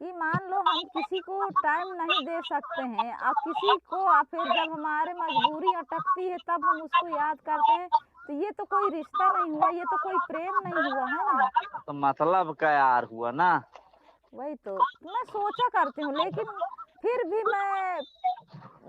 कि मान लो हम किसी को टाइम नहीं दे सकते हैं और किसी को फिर जब हमारे मजबूरी अटकती है तब हम उसको याद करते हैं, तो ये तो कोई रिश्ता नहीं हुआ, ये तो कोई प्रेम नहीं हुआ है ना। तो मतलब का यार हुआ ना। वही तो मैं सोचा करती हूँ, लेकिन फिर भी मैं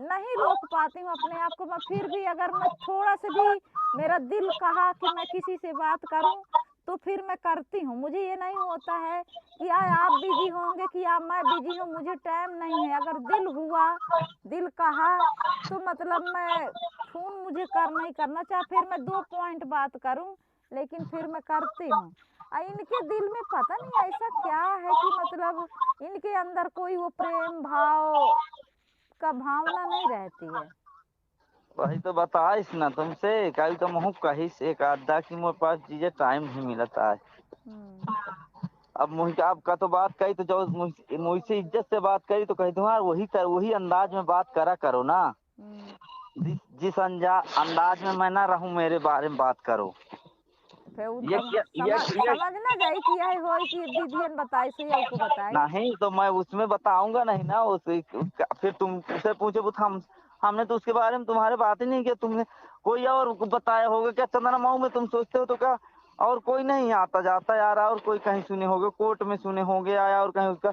नहीं रोक पाती हूँ अपने आप को। मैं फिर भी अगर मैं थोड़ा से भी मेरा दिल कहा कि मैं किसी से बात करूं तो फिर मैं करती हूँ। मुझे ये नहीं होता है कि यार आप बिजी होंगे कि आप मैं बिजी हूँ, मुझे टाइम नहीं है। अगर दिल हुआ, दिल कहा, तो मतलब मैं फोन मुझे करना ही करना, चाहे फिर मैं 2 पॉइंट बात करूं, लेकिन फिर मैं करती हूँ। इनके दिल में पता नहीं ऐसा क्या है कि मतलब इनके अंदर कोई वो प्रेम भाव का भावना नहीं रहती है। वही तो बताइस ना तुमसे, कल तो महू कहिस एक आधा कि मेरे पास चीजें टाइम नहीं मिलता है। हम्म। अब मुझे आपका तो बात कही तो जो मुझसे इज्जत से बात करी तो कही तुम्हार वही अंदाज में बात करा करो ना। हम्म। जिस अंदाज में मैं ना रहूं मेरे बारे में बात करो। फिर उन ये तब क्या ये समझ ना जाई कि यह हो कि दीदियन बताई से या को बताई। नहीं तो मैं उसमें बताऊंगा नहीं ना फिर तुम उसे पूछे तो हमने तो उसके बारे में तुम्हारे बात ही नहीं किया। तुमने कोई और बताया होगा क्या चंदना मऊ में? तुम सोचते हो तो क्या और कोई नहीं आता जाता यार? और कोई कहीं सुने होगे, कोर्ट में सुने होंगे आया, और कहीं उसका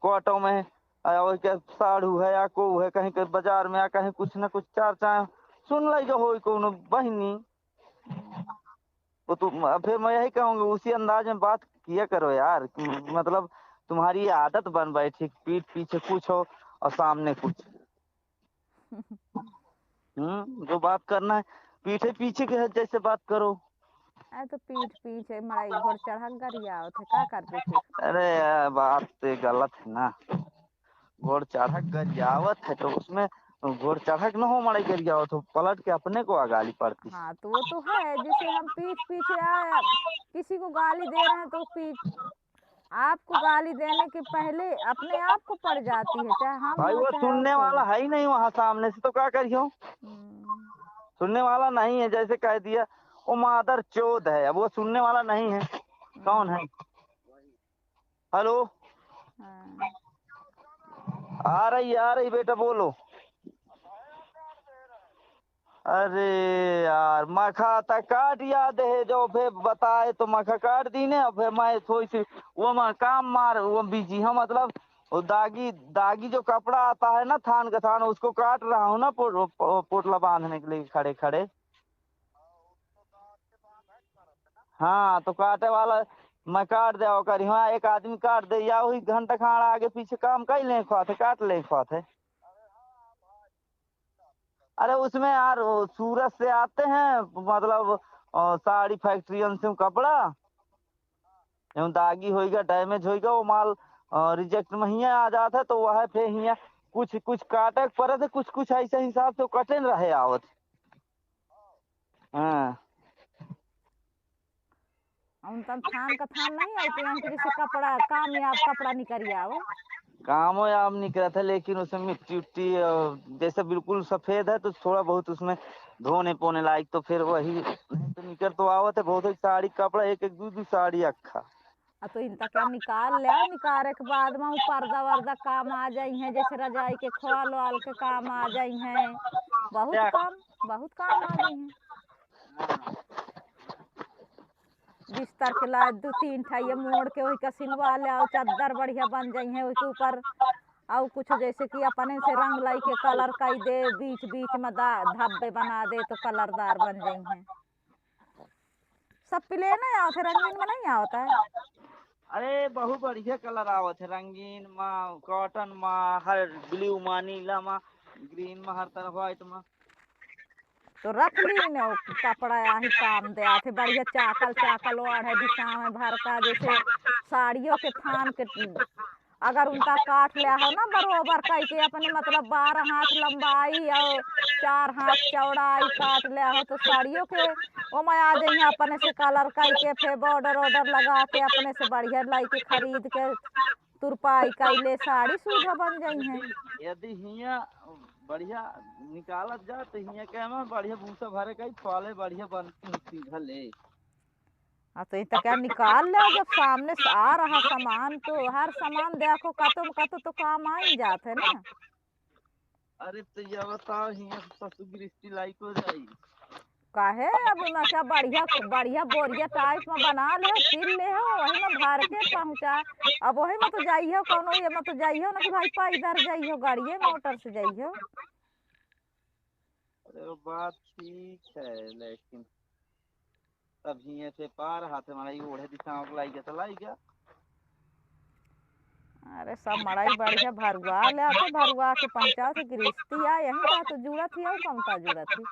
कोर्टों में आया, और क्या साड़ू है या को है कहीं बाजार में या कहीं कुछ न कुछ चार चाय सुन ली जो हो को बहनी। तो तुम फिर मैं यही कहूंगा उसी अंदाज में बात किया करो यार। मतलब तुम्हारी ये आदत बन बैठी, पीठ पीछे कुछ हो और सामने कुछ। जो बात करना है पीछे पीछे के जैसे बात करो। तो पीठ पीछे मड़ाई घोड़ चढ़ा गरिया थे का करते फिर। अरे यार बात तो गलत है ना। घोड़ चढ़क गरियावत है तो उसमें घोड़ चढ़क न हो मड़ाई गरियावत हो, पलट के अपने को गाली पड़ती। हाँ तो वो तो है, जैसे हम पीठ पीछे आए किसी को गाली दे रहे हैं तो पीठ आपको गाली देने के पहले अपने आप को पड़ जाती है, चाहे हम भाई हो वो चाहे और सुनने कोई वाला हो। है ही नहीं वहां सामने से तो क्या करियो। हम्म। सुनने वाला नहीं है, जैसे कह दिया वो मादर चोद है, अब वो सुनने वाला नहीं है। कौन है? हेलो। हाँ। आ रही बेटा बोलो। अरे यार मखा तक काट याद है जो फिर बताए तो मखा काट दी ने। अब फिर मैं थोड़ी सी वो मैं काम मार वो बिजी हूँ, मतलब वो दागी दागी जो कपड़ा आता है ना थान का थान उसको काट रहा हूँ ना पोटला बांधने के लिए खड़े खड़े। हाँ तो काटे वाला मैं काट दे करी। हाँ एक आदमी काट दे या वही घंटा खाना आगे पीछे काम कर ले ख्वात है काट ले ख्वात है। अरे उसमें यार वो सूरत से आते हैं, मतलब साड़ी फैक्ट्रियन से कपड़ा एवं दागी होएगा डैमेज होएगा वो माल रिजेक्ट में ही आ जाता है तो वह फिर हिया कुछ कुछ काटे पड़े थे, कुछ कुछ ऐसे हिसाब से कटे न रहे आवत। हाँ उन तब थान का थान नहीं आते यहाँ के जैसे कपड़ा कामयाब कपड़ा निकरिया हो। काम आम निकला था लेकिन उसमें मिट्टी उट्टी जैसे बिल्कुल सफेद है तो थोड़ा बहुत उसमें धोने पोने लायक तो फिर वही नहीं तो निकल तो आवत है बहुत साड़ी कपड़ा एक एक दो दो साड़ी अखा। तो इनका क्या निकाल ले आओ, निकाले के बाद में वो पर्दा वर्दा काम आ जाई हैं, जैसे रजाई के खोल वाल के काम आ जाई हैं। बहुत काम, बहुत काम आ जाई हैं। बिस्तर के लाए 2-3 ठाइया मोड़ के वही का सिलवा ले आओ, चादर बढ़िया बन जाई है उसके ऊपर। और कुछ जैसे कि अपने से रंग लाई के कलर कई दे, बीच बीच में धब्बे बना दे तो कलरदार बन जाई हैं। सब प्लेन है या फिर रंगीन में नहीं आता है। अरे बहुत बढ़िया कलर आवत है, रंगीन माँ कॉटन माँ हर ब्लू माँ नीला माँ ग्रीन माँ हर तरह व्हाइट माँ। तो रख ली न वो कपड़ा आही काम दे आते बढ़िया चाकल चाकल ओढ़ है दिशा में भर का, जैसे साड़ियों के थान के अगर उनका काट लिया हो ना बरोबर कई के अपने मतलब 12 हाथ लंबाई और 4 हाथ चौड़ाई काट लिया हो तो साड़ियों के वो मैं आ जाइए अपने से कलर कई के फिर बॉर्डर ऑर्डर लगा के अपने से बढ़िया लाई के खरीद के तुरपाई कैले साड़ी सुधा बन जाई हैं। यदि हिया बढ़िया निकालत जा तो हिया के में बढ़िया भूसा भरे कई फले बढ़िया बनती सीधा ले। हाँ तो ये तो क्या निकाल ले, जब सामने से आ रहा सामान तो हर सामान देखो कतो तो काम आ ही जाते ना। अरे तो ये बताओ हियां ससुर गृष्टि लायक हो जाई। काहे अब मैं क्या बढ़िया बढ़िया बोरिया टाइप में बना ले हो, सिल ले हो, वही में भर के पहुंचा। अब वही में तो जाइयो कौनो ये में तो जाइयो ना कि भाई पा इधर जाइयो, गाड़िए मोटर से जाइयो। अरे वो बात ठीक है लेकिन तब हियां से पार हाथ हमारा ये ओढ़े दिशा लाई गया तो लाई गया। अरे सब मड़ाई बढ़िया भरुआ ले आते, भरुआ के पहुंचाओ थे गृहस्थी आ यहीं था तो जुड़ा थी और कमता जुड़ा थी।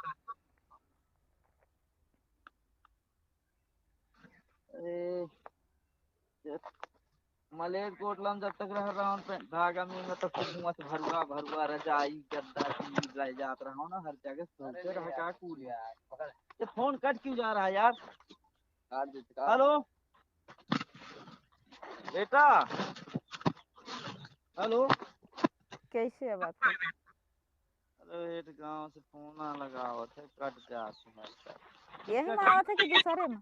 अरे मलेरकोटला में जब तक रह रहा हूँ धागा में तब तक धुआं से भरुआ भरुआ रजाई गद्दा चीज ले जात रहा हूँ ना हर जगह सोचते रहा का कूल ये फोन कट क्यों जा रहा है यार। हेलो बेटा हेलो। कैसे है बात है? अरे एक गांव से फोन आ लगा हुआ था कट जाते हैं। यही में आवत है कि दूसरे में?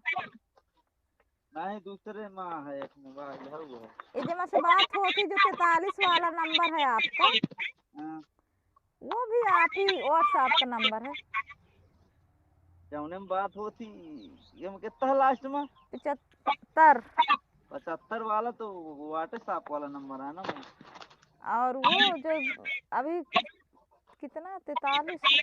नहीं दूसरे माँ है एक मोबाइल है वो है। ये जमा से बात होती जो 43 वाला नंबर है आपका, हाँ, वो भी आप ही व्हाट्सएप का नंबर है। जौने में बात होती ये में कितना है लास्ट में 75। 75 वाला तो व्हाट्सएप वाला नंबर है ना वो। और वो जो अभी कितना 43।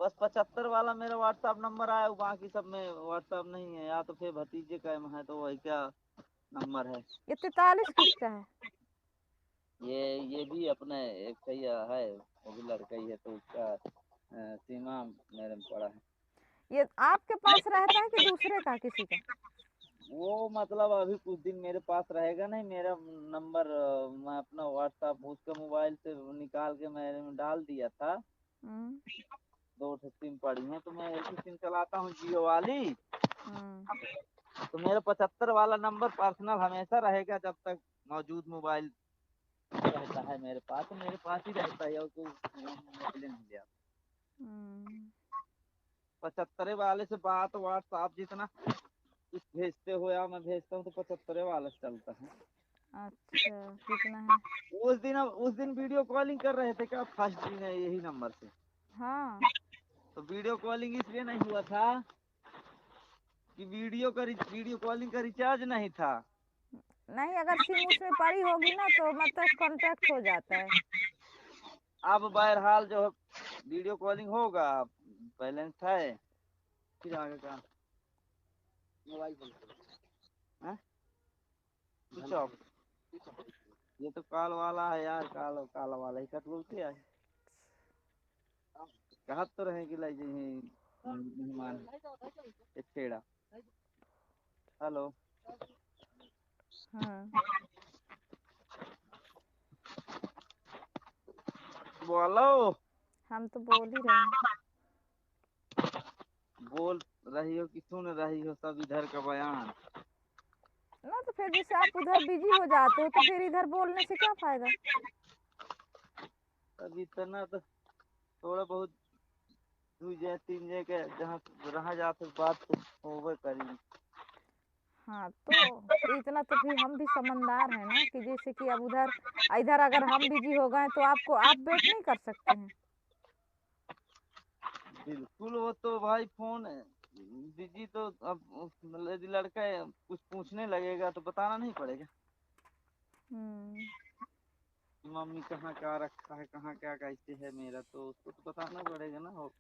बस 75 वाला मेरा व्हाट्सएप नंबर आया बाकी सब में व्हाट्सएप नहीं है या तो फिर भतीजे का है तो वही क्या नंबर है। ये 43 किसका है? ये भी अपने एक सही है वो भी लड़का ही है तो उसका सीमा मेरे में पड़ा है। ये आपके पास रहता है कि दूसरे का किसी का? वो मतलब अभी कुछ दिन मेरे पास रहेगा नहीं मेरा नंबर मैं अपना व्हाट्सएप उसका मोबाइल से निकाल के मैंने में डाल दिया था। हम्म। 2 सिम पड़ी हैं तो मैं एक ही सिम चलाता हूँ जियो वाली। हम्म। तो मेरा 75 वाला नंबर पर्सनल हमेशा रहेगा जब तक मौजूद मोबाइल रहता है मेरे पास तो मेरे पास ही रहता है और कोई मोबाइल नहीं लिया। 75 वाले से बात व्हाट्सएप जितना कुछ भेजते हो या मैं भेजता हूँ तो 75 वाला से चलता है। अच्छा कितना है? उस दिन वीडियो कॉलिंग कर रहे थे क्या फर्स्ट दिन है यही नंबर से। हाँ तो वीडियो कॉलिंग इसलिए नहीं हुआ था कि वीडियो कॉलिंग का रिचार्ज नहीं था। नहीं, अगर सिम उसमें पड़ी होगी ना तो मतलब कांटेक्ट हो जाता है। अब बहरहाल जो वीडियो कॉलिंग होगा बैलेंस है फिर आगे का मोबाइल स्विच ऑफ। ये तो काल वाला है यार काला वाला ही कट बोलते हैं। कहत तो रहे कि लाई मेहमान एक छेड़ा। हेलो हाँ बोलो। हम तो बोल ही रहे हैं। बोल रही हो कि सुन रही हो सब इधर का बयान। ना तो फिर जैसे आप उधर बिजी हो जाते हो तो फिर इधर बोलने से क्या फायदा? अब इतना तो थोड़ा बहुत 2 3 के जहाँ रहा जाते बात तो होवे करी। हाँ तो इतना तो फिर हम भी समझदार हैं ना कि जैसे कि अब उधर इधर अगर हम बिजी हो गए तो आपको आप वेट नहीं कर सकते हैं। बिल्कुल वो तो भाई फोन बिजी तो अब यदि लड़का है, कुछ पूछने लगेगा तो बताना नहीं पड़ेगा कि मम्मी कहाँ क्या रखा है कहाँ क्या कैसे है मेरा तो उसको तो बताना पड़ेगा ना हो।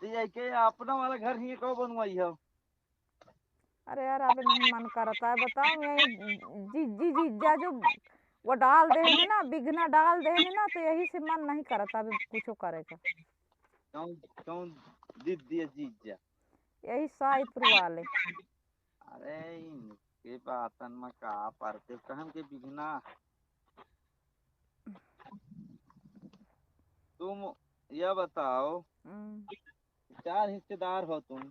तो ये के अपना वाला घर ही कब बनवाई हो। अरे यार अबे नहीं मन करता है बताओ, यही जी जी जीजा जो वो डाल देने ना, बिघना डाल देने ना, तो यही से मन नहीं करता अभी कुछ करेगा। कौन कौन दीद दिया जीजा। यही साइपुर वाले। अरे इनके बातन में का पड़ते कहम के बिघना। तुम यह बताओ 4 हिस्सेदार हो तुम।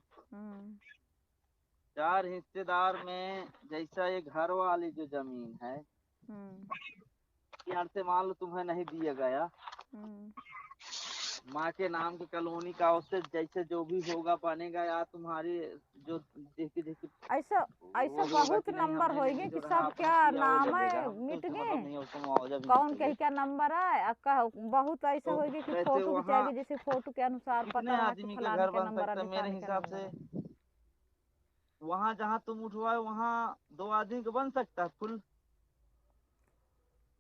4 हिस्सेदार में जैसा ये घर वाली जो जमीन है यहाँ से मान लो तुम्हें नहीं दिया गया माँ के नाम की कॉलोनी का, उससे जैसे जो भी होगा बनेगा, या तुम्हारे जो देखी देखी ऐसा वो ऐसा भी होगा बहुत कि नहीं नंबर हमने होएंगे नहीं कि जो रहा सब अपना क्या किया वो नाम बनेगा, है हमको मिट उससे गए, मतलब नहीं है, उसको मुआवजा भी कौन चाहिए। कहीं क्या नंबर है बहुत ऐसा तो होएगा कि वैसे फोटो वहाँ खिंचाएगी, जैसे फोटो के अनुसार कितने पता रहा कि आदमी का फलाने घर का बन नंबर है सकता है मेरे ढिकाने का हिसाब नंबर से? है। वहाँ जहाँ तुम उठवाए वहाँ 2 आदमी का बन सकता है फुल?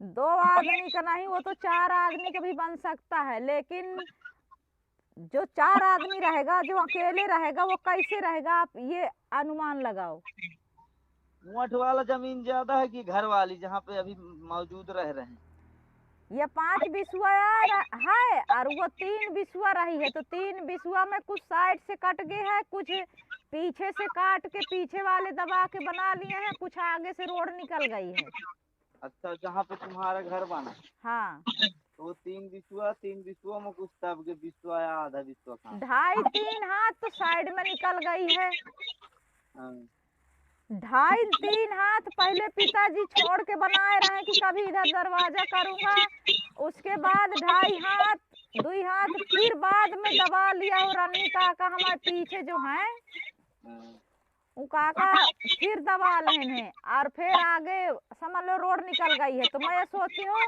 2 आदमी का नहीं, वो तो 4 आदमी का भी बन सकता है, लेकिन जो 4 आदमी रहेगा, जो अकेले रहेगा, वो कैसे रहेगा आप ये अनुमान लगाओ। ऊँट वाला जमीन ज्यादा है कि घर वाली जहाँ पे अभी मौजूद रह रहे हैं? ये 5 बिसुआ है और वो 3 बिसुआ रही है, तो 3 बिसुआ में कुछ साइड से कट गए हैं, कुछ पीछे से काट के पीछे वाले दबा के बना लिए हैं, कुछ आगे से रोड निकल गई है। अच्छा, जहाँ पे तुम्हारा घर बना हाँ, तो वो 3 बिसुआ में कुछ तब के बिसुआ या आधा बिसुआ कहाँ? 2.5-3 हाथ तो साइड में निकल गई है। हाँ। 2.5-3 हाथ पहले पिताजी छोड़ के बनाए रहे कि कभी इधर दरवाजा करूंगा, उसके बाद 2.5 हाथ 2 हाथ फिर बाद में दबा लिया वो रन्नी काका हमारे पीछे जो है, हाँ। वो काका फिर दबा रहे हैं, और फिर आगे समझ लो रोड निकल गई है। तो मैं ये सोचती हूँ,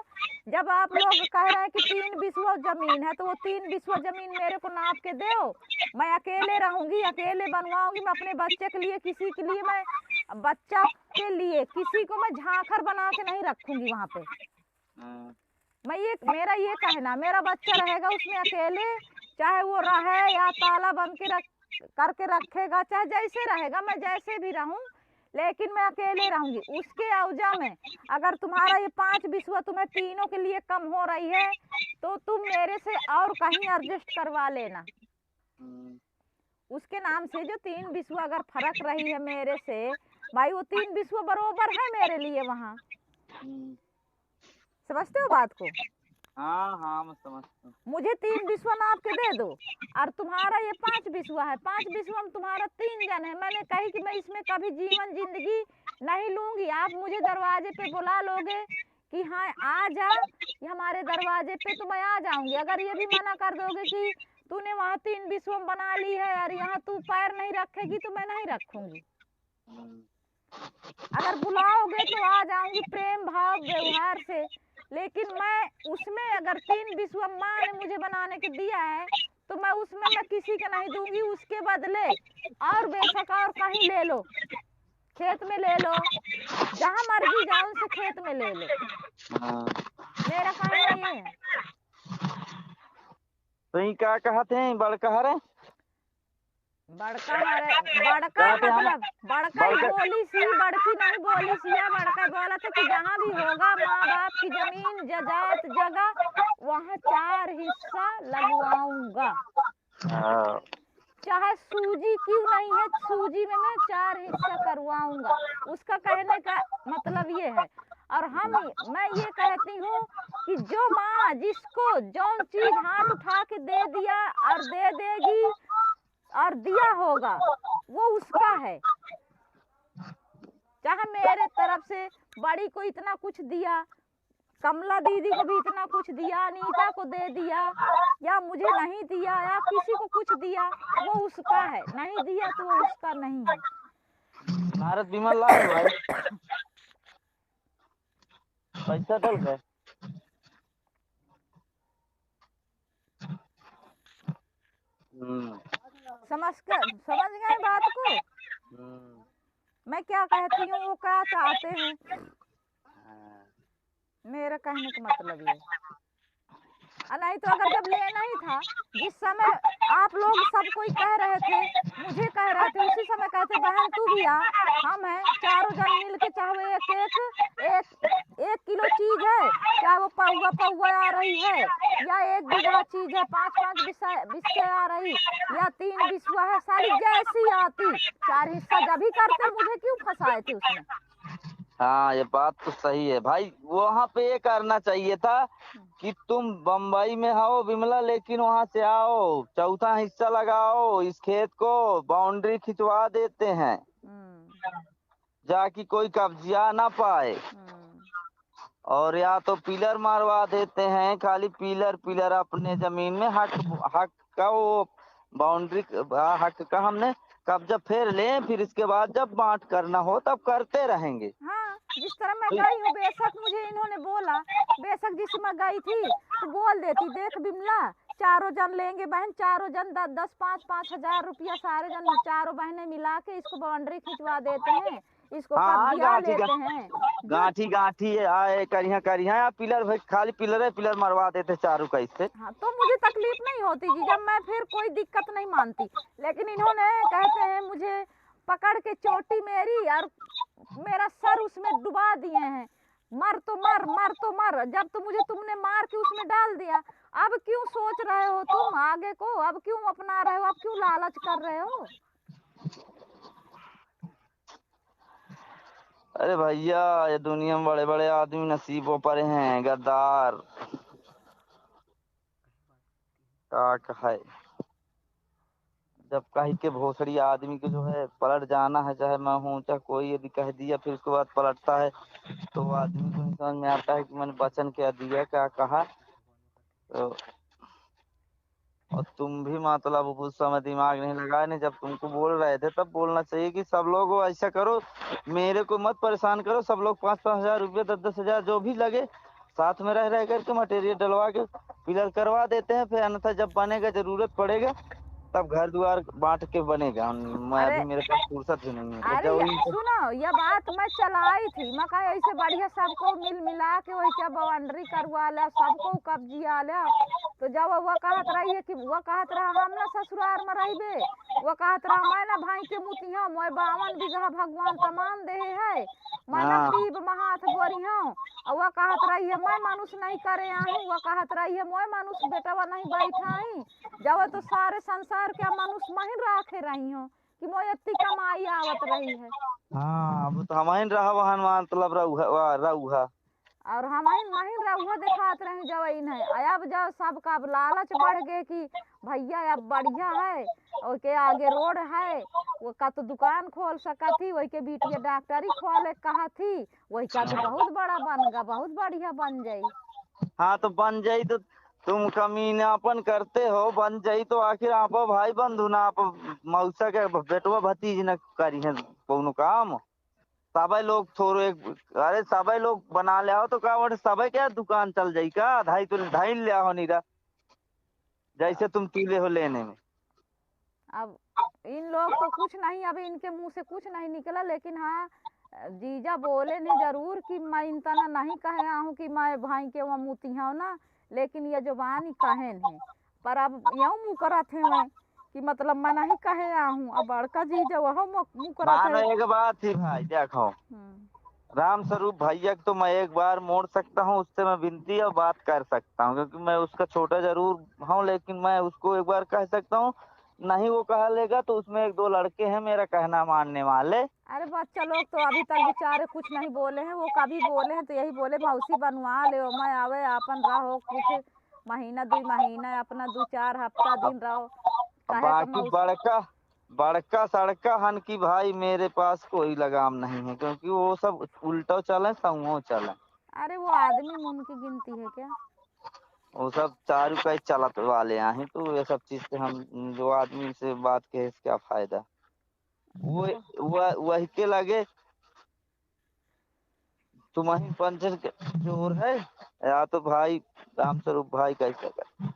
जब आप लोग कह रहे हैं कि 3 बिसुआ जमीन है, तो वो 3 बिसुआ जमीन मेरे को नाप के दो, मैं अकेले रहूंगी, अकेले बनवाऊंगी, मैं अपने बच्चे के लिए, किसी के लिए, मैं बच्चा के लिए किसी को मैं झांखर बना के नहीं रखूंगी वहां पे। हाँ। मैं ये मेरा ये कहना, मेरा बच्चा रहेगा उसमें अकेले, चाहे वो रहे या ताला बंद के रख करके रखेगा, चाहे जैसे रहेगा, मैं जैसे भी रहूं, लेकिन मैं अकेले रहूंगी। उसके अवजा में अगर तुम्हारा ये 5 बिसुआ तुम्हें तीनों के लिए कम हो रही है, तो तुम मेरे से और कहीं एडजस्ट करवा लेना। उसके नाम से जो 3 बिसुआ अगर फर्क रही है मेरे से, भाई वो 3 बिसुआ बरोबर है मेरे लिए वहाँ। समझते हो बात को? हाँ हाँ मैं समझता हूँ। मुझे 3 बिसुआ नाप के दे दो, और तुम्हारा ये 5 बिसुआ है, 5 बिसुआ में तुम्हारा 3 जन है। मैंने कही कि मैं इसमें कभी जीवन जिंदगी नहीं लूंगी। आप मुझे दरवाजे पे बुला लोगे कि हाँ आ जा, ये हमारे दरवाजे पे, तो मैं आ जाऊंगी। अगर ये भी मना कर दोगे कि तूने वहाँ 3 बिसुआ बना ली है और यहाँ तू पैर नहीं रखेगी, तो मैं नहीं रखूंगी। अगर बुलाओगे तो आ जाऊंगी प्रेम भाव व्यवहार से, लेकिन मैं उसमें अगर 3 बिसुआ माँ ने मुझे बनाने के दिया है, तो मैं उसमें मैं किसी का नहीं दूंगी। उसके बदले और बेशक और कहीं ले लो, खेत में ले लो, जहाँ मर्जी जाओ उनसे खेत में ले लो। मेरा कहना ये है। तो ये क्या कहते हैं बड़का हरे? बड़का है, बड़का कहते हम मतलब बड़का ही बोली सी, बड़की नहीं बोली सिया। बड़का बोला था कि जहाँ भी होगा माँ बाप की जमीन जजात जगह, वहाँ 4 हिस्सा लगवाऊंगा, चाहे सूजी क्यों नहीं है, सूजी में मैं 4 हिस्सा करवाऊंगा। उसका कहने का मतलब ये है। और मैं ये कहती हूँ कि जो माँ जिसको जौन चीज हाथ उठा के दे दिया और दे देगी और दिया होगा, वो उसका है। चाहे मेरे तरफ से बड़ी को इतना कुछ दिया, कमला दीदी को भी इतना कुछ दिया, अनीता को दे दिया, या मुझे नहीं दिया, या किसी को कुछ दिया, वो उसका है। नहीं दिया तो वो उसका नहीं है। भारत बीमा लाए भाई पैसा डल गए। समझ गए बात को? मैं क्या कहती हूँ, वो क्या चाहते हैं, मेरा कहने का मतलब ये। नहीं तो अगर जब लेना ही था, जिस समय आप लोग सब कोई कह रहे थे, मुझे कह रहे थे, उसी समय कहते बहन तू भी आ, हम हैं चारों जन मिल के, चाहे वो एक किलो चीज है, चाहे वो पौवा आ रही है, या 1 बीघा चीज है, 5-5 बिस्से आ रही, या 3 बिसुआ है, सारी जैसी आती 4 हिस्सा जब ही करते। मुझे क्यों फंसाए थे उसमें? हाँ ये बात तो सही है भाई। वहाँ पे ये करना चाहिए था कि तुम बम्बई में हो विमला, लेकिन वहाँ से आओ, चौथा हिस्सा लगाओ, इस खेत को बाउंड्री खिंचवा देते हैं, जाकि कोई कब्जिया ना पाए, और या तो पिलर मारवा देते हैं, खाली पिलर पिलर अपने जमीन में हक हक का वो बाउंड्री हक का हमने कब्जा फेर लें, फिर इसके बाद जब बांट करना हो तब करते रहेंगे। हाँ, जिस तरह मैं गई हूँ, बेशक मुझे इन्होंने बोला, बेशक जिस मैं गई थी तो बोल देती, देख बिमला, चारों जन लेंगे बहन, चारों जन 10 5 हजार रुपया सारे जन चारों बहनें मिला के इसको बाउंड्री खिंचवा देते हैं, इसको हाँ कब्जा लेते हैं। जो गांठी गांठी आए करिया करिया या पिलर भाई, खाली पिलर है, पिलर मरवा देते चारों का इससे। हाँ, तो मुझे तकलीफ नहीं होती जी, जब मैं फिर कोई दिक्कत नहीं मानती, लेकिन इन्होंने कहते हैं मुझे पकड़ के चोटी मेरी और मेरा सर उसमें डुबा दिए हैं, मर तो मर, मर तो मर। जब तो मुझे तुमने मार के उसमें डाल दिया, अब क्यों सोच रहे हो तुम आगे को, अब क्यों अपना रहे हो, अब क्यों लालच कर रहे हो? अरे भैया, ये दुनिया में बड़े बड़े आदमी नसीबों पर हैं, गद्दार का है। जब कहीं के भोसड़ी आदमी को जो है पलट जाना है, चाहे मैं हूँ चाहे कोई, यदि कह दिया फिर उसके बाद पलटता है, तो वो आदमी को नहीं समझ में आता है कि मैंने वचन क्या दिया, क्या कहा। तो और तुम भी मतलब उस समय दिमाग नहीं लगाए, नहीं जब तुमको बोल रहे थे तब बोलना चाहिए कि सब लोग ऐसा करो, मेरे को मत परेशान करो, सब लोग 5-5 हजार रुपये 10-10 हजार जो भी लगे साथ में रह करके मटेरियल डलवा के पिलर करवा देते हैं, फिर अन्यथा जब बनेगा जरूरत पड़ेगा तब घर द्वार बांट के बनेगा। मैं अरे अभी मेरे पास फुर्सत भी नहीं है। अरे सुनो, यह बात मैं चलाई थी, मैं कहा ऐसे बढ़िया सबको मिल मिला के वही क्या बाउंड्री करवा ला, सबको कब्जिया ला। तो जब वह कहत रही है कि वह कहत रहा हम ना ससुराल में रहिबे, वह कहत रहा मैं ना भाई के मुतिया, मैं 52 बीघा भगवान तमाम दे है, मैं ना हाँ पीब महाथ बोरिया। और वह कहत रही है मैं मानुष नहीं करे आहूँ, वह कहत रही है मैं मानुष बेटवा नहीं बैठाई, जब तो सारे संसार के मनुष्य मैं राखे रही हूँ कि मोय इतनी कमाई आवत रही है। हाँ, अब तो हमारे रहा वहां मतलब रहुआ और हमारी नहीं रहुआ दिखात रहे जब नहीं, अब जब सबका अब लालच बढ़ गए कि भैया अब बढ़िया है, और के आगे रोड है, वो का तो दुकान खोल सका थी, वही के बिटिया डॉक्टरी खोले कहा थी, वही का तो बहुत बड़ा बन गया, बहुत बढ़िया बन जाई। हाँ तो बन जाई तो तुम कमीनापन करते हो, बन जाई तो आखिर आप भाई बंधु ना, आप मौसा के बेटवा भतीज न करी है कोनो काम। सबे लोग थोड़े, अरे सबे लोग बना ले आओ तो का बट सबे क्या दुकान चल जाई का, ढाई तो ढाई ले आओ नीरा, जैसे तुम कीले हो लेने में। अब इन लोग तो कुछ नहीं, अभी इनके मुंह से कुछ नहीं निकला, लेकिन हाँ जीजा बोले ने जरूर कि मैं इतना नहीं कहे आहूँ कि मैं भाई के वहाँ मुतिया हूँ ना, लेकिन ये जुबान ही कहे नहीं, पर अब यूँ मुँह करत है मैं कि मतलब मैं नहीं कहे आहूँ, अब बड़का जीजा वह मुँह करत मानो है। एक बात थी भाई, देखो हम्म, राम स्वरूप भैया को तो मैं एक बार मोड़ सकता हूँ, उससे मैं विनती और बात कर सकता हूँ, क्योंकि मैं उसका छोटा जरूर हूँ, लेकिन मैं उसको एक बार कह सकता हूँ, नहीं वो कह लेगा तो उसमें 1-2 लड़के हैं मेरा कहना मानने वाले। अरे बच्चा लोग तो अभी तक बेचारे कुछ नहीं बोले हैं, वो कभी बोले हैं तो यही बोले मौसी बनवा ले, मैं आवे अपन रहो कुछ महीना 2 महीना, अपना 2-4 हफ्ता दिन रहो, कहे का बाकी मौसी। बड़का बड़का सड़का हन की भाई मेरे पास कोई लगाम नहीं है, क्योंकि वो सब उल्टो चले सऊओ चले, अरे वो आदमी मुन की गिनती है क्या? वो सब चारू का चलत वाले हैं, तो ये सब चीज से हम जो आदमी से बात के इसका क्या फायदा। वो वही के लगे तुम्हारी पंचर के जोर है, या तो भाई राम स्वरूप भाई कैसे कर।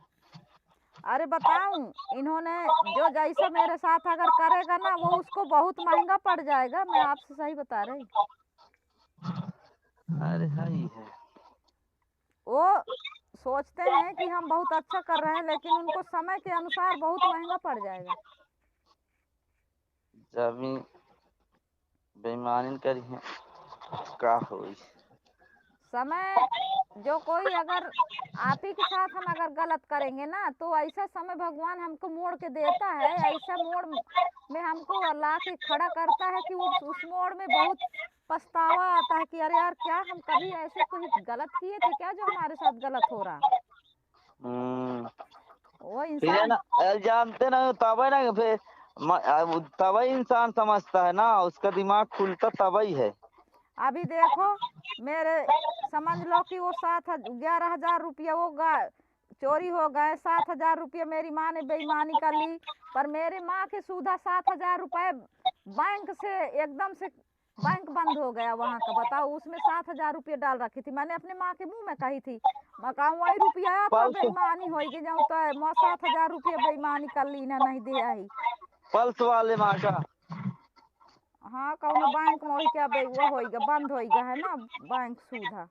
अरे बताऊं, इन्होंने जो जैसा मेरे साथ अगर करेगा ना, वो उसको बहुत महंगा पड़ जाएगा, मैं आपसे सही बता रही। अरे सही है। वो सोचते हैं कि हम बहुत अच्छा कर रहे हैं, लेकिन उनको समय के अनुसार बहुत महंगा पड़ जाएगा। जब बेईमानी करी है का होई। समय जो कोई अगर आप ही के साथ हम अगर गलत करेंगे ना, तो ऐसा समय भगवान हमको मोड़ के देता है, ऐसा मोड़ में हमको ला के खड़ा करता है कि उस मोड़ में बहुत पछतावा आता है कि अरे यार क्या हम कभी ऐसे कोई गलत किए थे क्या जो हमारे साथ गलत हो रहा। वो फिर है इंसान। ना, जानते ना तभी ना फिर तभी इंसान समझता है ना, उसका दिमाग खुलता तभी है। अभी देखो मेरे, समझ लो कि वो 11,000 रुपया वो चोरी हो गए। 7,000 रुपया मेरी माँ ने बेईमानी कर ली, पर मेरे माँ के सुधा 7,000 रुपए बैंक से एकदम से बैंक बंद हो गया वहाँ का। बताओ, उसमें 7,000 रुपया डाल रखी थी, मैंने अपने माँ के मुंह में कही थी, मैं कहूँ वही रुपया आया था पल्स बेईमानी होगी जाऊँ तो माँ 7,000 रुपया बेईमानी कर ली ना, नहीं दे आई। पल्स वाले माँ का। हाँ, कौनो बैंक में वही क्या वो होइगा, बंद होइगा है ना बैंक सुधा।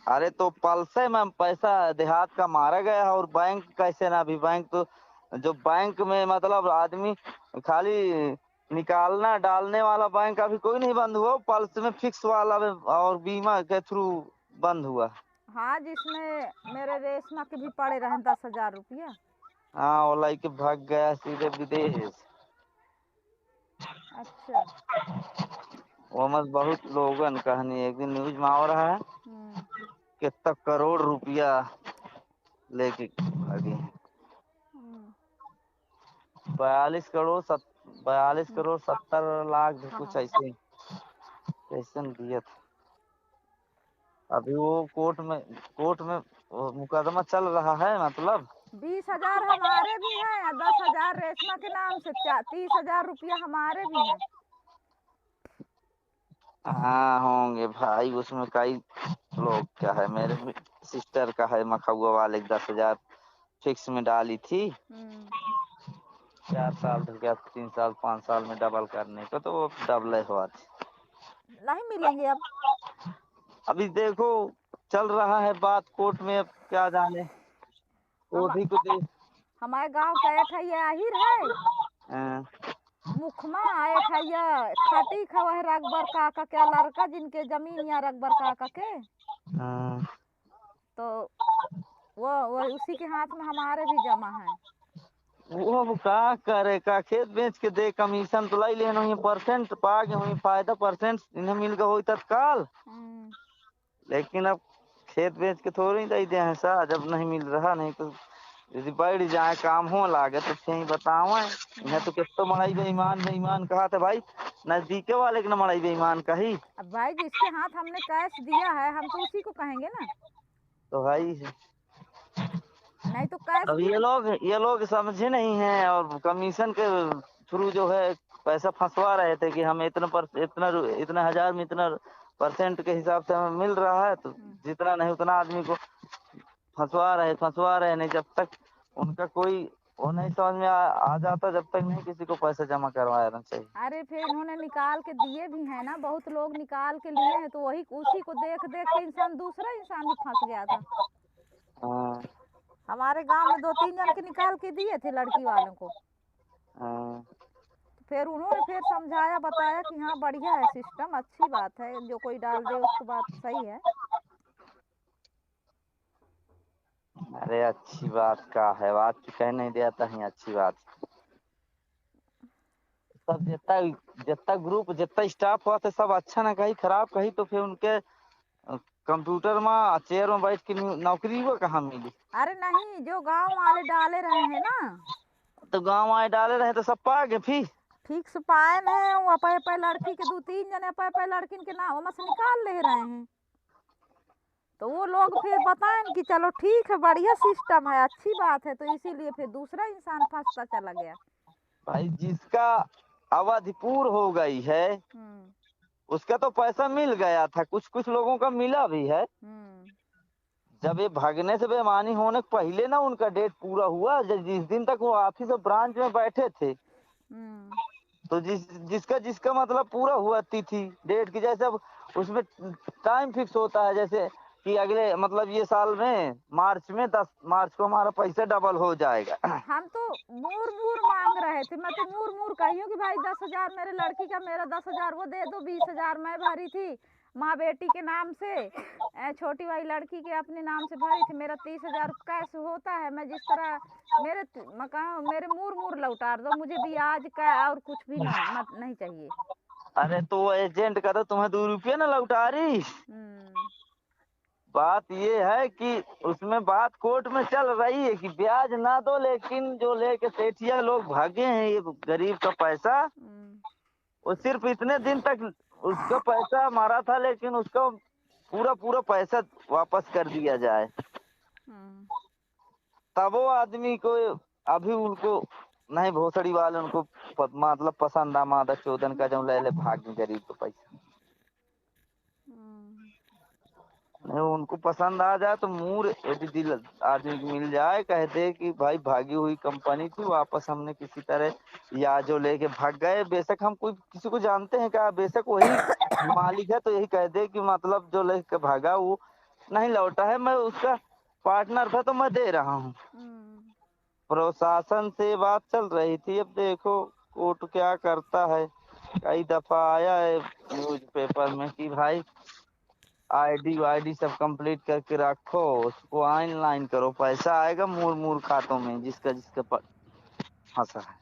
अरे तो पल्स में पैसा देहात का मारा गया है, और बैंक कैसे ना, भी बैंक तो जो बैंक में मतलब आदमी खाली निकालना डालने वाला बैंक अभी कोई नहीं बंद हुआ, पल्स में फिक्स वाला और बीमा के थ्रू बंद हुआ। हाँ, जिसमें मेरे रेशमा के भी पड़े रहे 10,000 रुपया। हाँ, वो लाइक भाग गया सीधे विदेश। अच्छा। वो मत बहुत लोगन कहानी एक दिन न्यूज में आ रहा है, कितना करोड़ रुपया लेके भागी। 42 करोड़ 70 लाख कुछ ऐसे कैसे दिया था। अभी वो कोर्ट में वो मुकदमा चल रहा है, मतलब 20,000 हमारे भी हैं, 10,000 रेशमा के नाम से, 30,000 रुपया हमारे भी हैं। हाँ होंगे भाई, उसमें कई लोग क्या है, मेरे सिस्टर का है मखौआ वाले 10,000 फिक्स में डाली थी। 4 साल हो गया, 3 साल 5 साल में डबल करने को, तो वो डबल हुआ थी। नहीं मिलेंगे अब। अभी देखो चल रहा है बात कोर्ट में, अब क्या जाने कोर्ट ही को दे। हमारे गांव का एठैया आहिर है, हाँ, मुखमा एठैया खटी खवा है रकबर काका क्या लड़का, जिनके जमीन या रकबर काका के, हाँ। तो वो उसी के हाथ में हमारे भी जमा है। वो अब का करे, का खेत बेच के दे, कमीशन तो लाई लेना हुई, परसेंट पा गए हुई, फायदा परसेंट इन्हें मिल गया हुई तत्काल। लेकिन अब खेत बेच के थोड़ी दे दे हैं सा, जब नहीं मिल रहा, नहीं तो यदि बैठ जाए काम हो लागे तो सही बताओ। इन्हें तो कितो मड़ाई बेईमान बेईमान कहा था भाई, नजदीके वाले के न मड़ाई बेईमान कही। अब भाई जिसके हाथ हमने कैश दिया है हम तो उसी को कहेंगे ना, तो भाई नहीं तो कैश अब दिए। ये लोग समझे नहीं हैं, और कमीशन के थ्रू जो है पैसा फंसवा रहे थे कि हमें इतना हजार में इतना परसेंट के हिसाब से हमें मिल रहा है, तो जितना नहीं उतना आदमी को फंसवा रहे नहीं, जब तक उनका कोई वो नहीं समझ में आ जाता, जब तक नहीं किसी को पैसा जमा करवाना चाहिए। अरे फिर इन्होंने निकाल के दिए भी हैं ना, बहुत लोग निकाल के लिए हैं, तो वही उसी को देख देख के इंसान, दूसरा इंसान भी फंस गया था। हाँ हमारे गांव में 2-3 जन के निकाल के दिए थे लड़की वालों को। हाँ। फिर उन्होंने फिर समझाया बताया कि हाँ बढ़िया है सिस्टम, अच्छी बात है, जो कोई डाल दे उसको बात सही है। अरे अच्छी बात का है, बात की कह नहीं देता है, अच्छी बात। सब जितना जितना ग्रुप जितना स्टाफ हुआ था सब अच्छा ना कही खराब कही, तो फिर उनके कंप्यूटर में चेयर में बैठ के नौकरी वो कहाँ मिली। अरे नहीं, जो गांव वाले डाले रहे हैं ना, तो गांव आए डाले रहे तो सब पा गए फिर। फिक्स पाए हैं, वो अपे लड़की के 2-3 जने अपे लड़किन के नाम में से निकाल ले रहे हैं, तो वो लोग फिर बताएं कि चलो ठीक है बढ़िया सिस्टम है, अच्छी बात है, तो इसीलिए फिर दूसरा इंसान फंसता चला गया। भाई जिसका अवधि पूर्ण हो गई है उसका तो पैसा मिल गया था, कुछ कुछ लोगों का मिला भी है। जब ये भागने से बेईमानी होने के पहले ना उनका डेट पूरा हुआ, जिस दिन तक वो ऑफिस और ब्रांच में बैठे थे, तो जिसका जिसका मतलब पूरा हुआ तिथि डेट की, जैसे अब उसमें टाइम फिक्स होता है, जैसे कि अगले मतलब ये साल में मार्च में 10 मार्च को हमारा पैसा डबल हो जाएगा। हम तो मूर मूर मांग रहे थे, मैं तो मूर मूर कही हूँ कि भाई 10,000 मेरे लड़की का, मेरा 10,000 वो दे दो, 20,000 मैं भरी थी माँ बेटी के नाम से, छोटी वाली लड़की के अपने नाम से भरी थी, मेरा 30,000 कैसे होता है, मैं जिस तरह मेरे मकान मेरे मूर मूर लौटा दो, मुझे ब्याज का और कुछ भी नहीं चाहिए। अरे तो वो एजेंट का तो तुम्हें 2 रुपये ना लौटा रही। बात ये है कि उसमें बात कोर्ट में चल रही है कि ब्याज ना दो, लेकिन जो लेके सेठिया लोग भागे हैं ये गरीब का पैसा, वो सिर्फ इतने दिन तक उसका पैसा मारा था, लेकिन उसका पूरा पूरा पैसा वापस कर दिया जाए, हम्म, तब वो आदमी को अभी उनको नहीं, भोसड़ी वाले उनको मतलब पसंद आ मादा चौदन का जब ले ले भाग में गरीब तो पैसा हम्म, नहीं, उनको पसंद आ जाए तो मूर यदि दिल आदमी को मिल जाए, कहते कि भाई भागी हुई कंपनी थी, वापस हमने किसी तरह या जो लेके भाग गए, बेशक हम कोई किसी को जानते हैं क्या, बेशक वही मालिक है, तो यही कह दे कि मतलब जो लेके भागा वो नहीं लौटा है, मैं उसका पार्टनर था तो मैं दे रहा हूँ। हम्म, प्रशासन से बात चल रही थी, अब देखो कोर्ट क्या करता है। कई दफा आया है न्यूज पेपर में कि भाई आईडी वाईडी सब कंप्लीट करके रखो, उसको ऑनलाइन करो, पैसा आएगा मूर मूर खातों में जिसका जिसका फंसा है।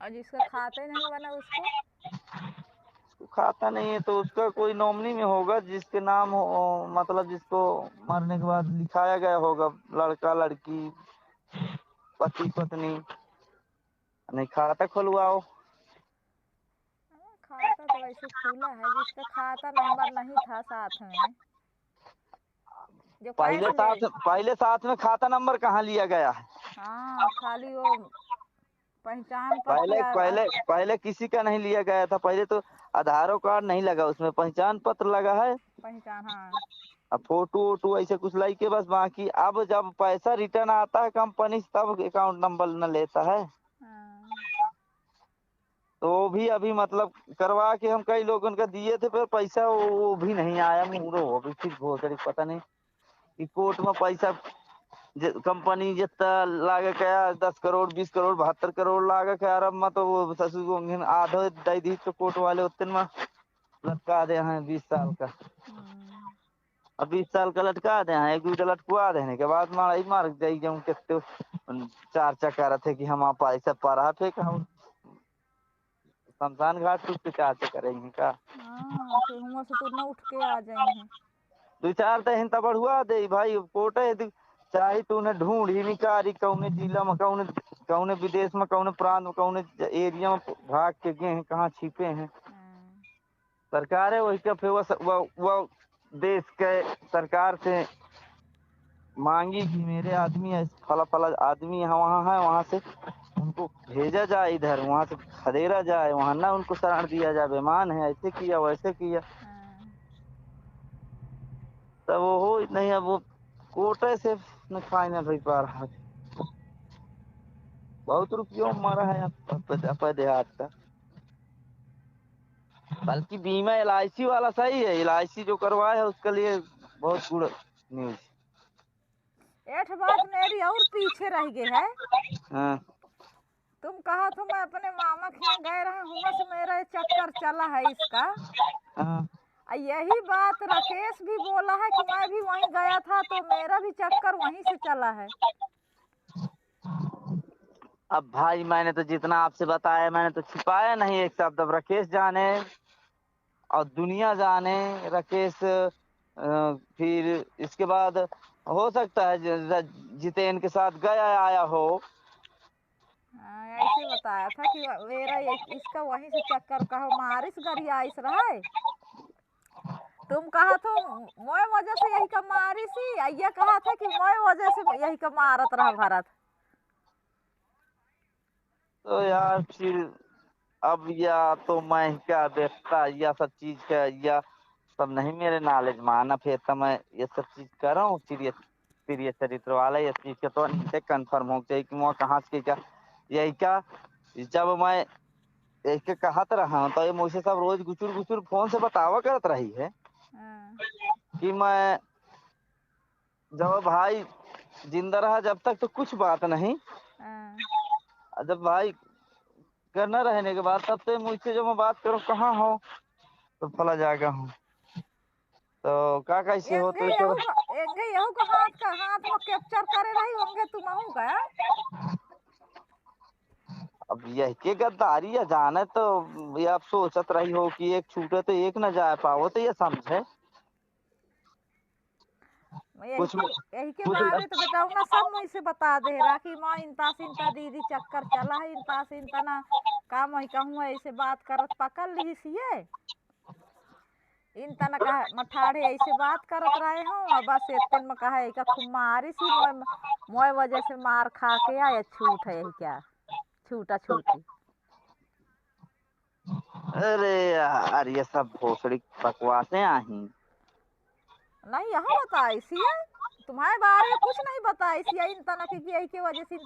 और जिसका खाते नहीं बना उसको तो खाता नहीं है तो उसका कोई नॉमिनी में होगा जिसके नाम हो, मतलब जिसको मरने के बाद लिखाया गया होगा, लड़का लड़की पति पत्नी, नहीं खाता खुलवाओ। खाता तो वैसे खुला है, जिसका खाता नंबर नहीं था साथ में, जो कैश ले। पहले साथ में खाता नंबर कहाँ लिया गया है। हाँ, खाली वो पहचान पत्र पहले या पहले पहले किसी का नहीं लिया गया था, पहले तो आधार कार्ड नहीं लगा, उसमें पहचान पत्र लगा है, पहचान। हाँ, अब फोटो वोटो ऐसे कुछ लाई के बस, बाकी अब जब पैसा रिटर्न आता है कंपनी से तब अकाउंट नंबर न लेता है। हाँ, तो वो भी अभी मतलब करवा के हम कई लोगों का दिए थे, पर पैसा वो भी नहीं आया मुरो, अभी फिर भोसड़ी पता नहीं कि कोर्ट में पैसा कंपनी जितना लागे क्या 10 करोड़ 20 करोड़ 72 करोड़ लागे क्या, अरब में तो वो ससुर को आधे दे दी तो कोर्ट वाले उतने में लटका दे हैं 20 साल का। हम्म, अब 20 साल का लटका दे हैं, एक दूसरा लटकुआ देने के बाद मारा मार जाई जाऊं कितने चार चक्कर थे कि हम आप ऐसा परा फेंक हम शमशान घाट पे चार चक्कर करेंगे का। हाँ, फिर हुआ से तो न उठ के आ जाए हैं। दो चार तो हिंता बढ़ुआ दे भाई, कोर्ट है चाहे तूने ढूंढ ही निकारी कौने जिला में कौने कौने विदेश में कौने प्रांत में कौने एरिया में भाग के गए हैं, कहाँ छिपे हैं। हाँ, सरकार है वही का फिर वो देश के सरकार से मांगी कि मेरे आदमी फला फला आदमी यहाँ वहाँ है, वहाँ से उनको भेजा जाए इधर, वहाँ से खदेड़ा जाए, वहाँ ना उनको शरण दिया जाए, बेमान है ऐसे किया वैसे किया, हाँ, तब वो हो नहीं। अब वो कोटे से फाइनल हो पा रहा है, बहुत रुपयों मारा है अपने देहात का। बल्कि बीमा LIC वाला सही है, LIC जो करवाया है उसके लिए बहुत गुड न्यूज। एक बात मेरी और पीछे रह गई है। हाँ तुम कहा तो मैं अपने मामा के यहाँ गए रहा हूँ, से मेरा चक्कर चला है इसका। हाँ। यही बात राकेश भी बोला है कि मैं भी वहीं गया था तो मेरा भी चक्कर वहीं से चला है। अब भाई मैंने तो जितना आपसे बताया मैंने तो छिपाया नहीं एक शब्द, अब राकेश जाने और दुनिया जाने। राकेश फिर इसके बाद हो सकता है जितेन के साथ गया आया हो। हाँ, ऐसे बताया था कि मेरा इसका वहीं से चक्कर कहो मारिस गरिया आइस रहा है। तुम कहा तो मोए वजह से यही का मारिस ही, ये कहा था कि मोए वजह से यही का मारत रहा भारत। तो यार फिर अब या तो मैं क्या देखता या सब चीज का या सब नहीं मेरे नॉलेज माना, फिर तो मैं ये सब चीज कर रहा हूँ, फिर ये चरित्र वाला ये चीज का तो नीचे कंफर्म हो चाहिए कि वो कहाँ से क्या यही का। जब मैं एक कहत रहा हूँ तो ये मुझसे सब रोज गुचुर गुचुर फोन से बतावा करत रही है हाँ, कि मैं जब भाई जिंदा रहा जब तक तो कुछ बात नहीं, हाँ, जब भाई करना रहने के बाद तब तो मुझसे जो मैं बात करूँ कहाँ हो तो फला जाएगा हूँ, तो का कैसे हो तो इसे एंगे यहू का हाथ में कैप्चर करे रही होंगे तुम का। अब यह के गद्दारी या जाने तो ये आप सोचत रही हो कि एक छूटे तो एक न जा पाओ, तो ये समझे यही कुछ के यही के कुछ मारे तो बेटा ना सब मुझसे बता दे रहा कि माँ इंता से इंता दीदी चक्कर चला है, इंता से इंता ना का मैं कहूँ ऐसे बात करत पकड़ ली सिए इन तना कहा मठाड़े ऐसे बात करत रहे हूँ और बस इतने में कहा है खूब मारी सी मोय मोय वजह से मार खा के आया छूट है यही क्या छूटा छूटी अरे यार ये सब भोसड़ी बकवासें आई। नहीं यहाँ बताई सी है तुम्हारे बारे में कुछ नहीं बताई सी इन तना की वजह से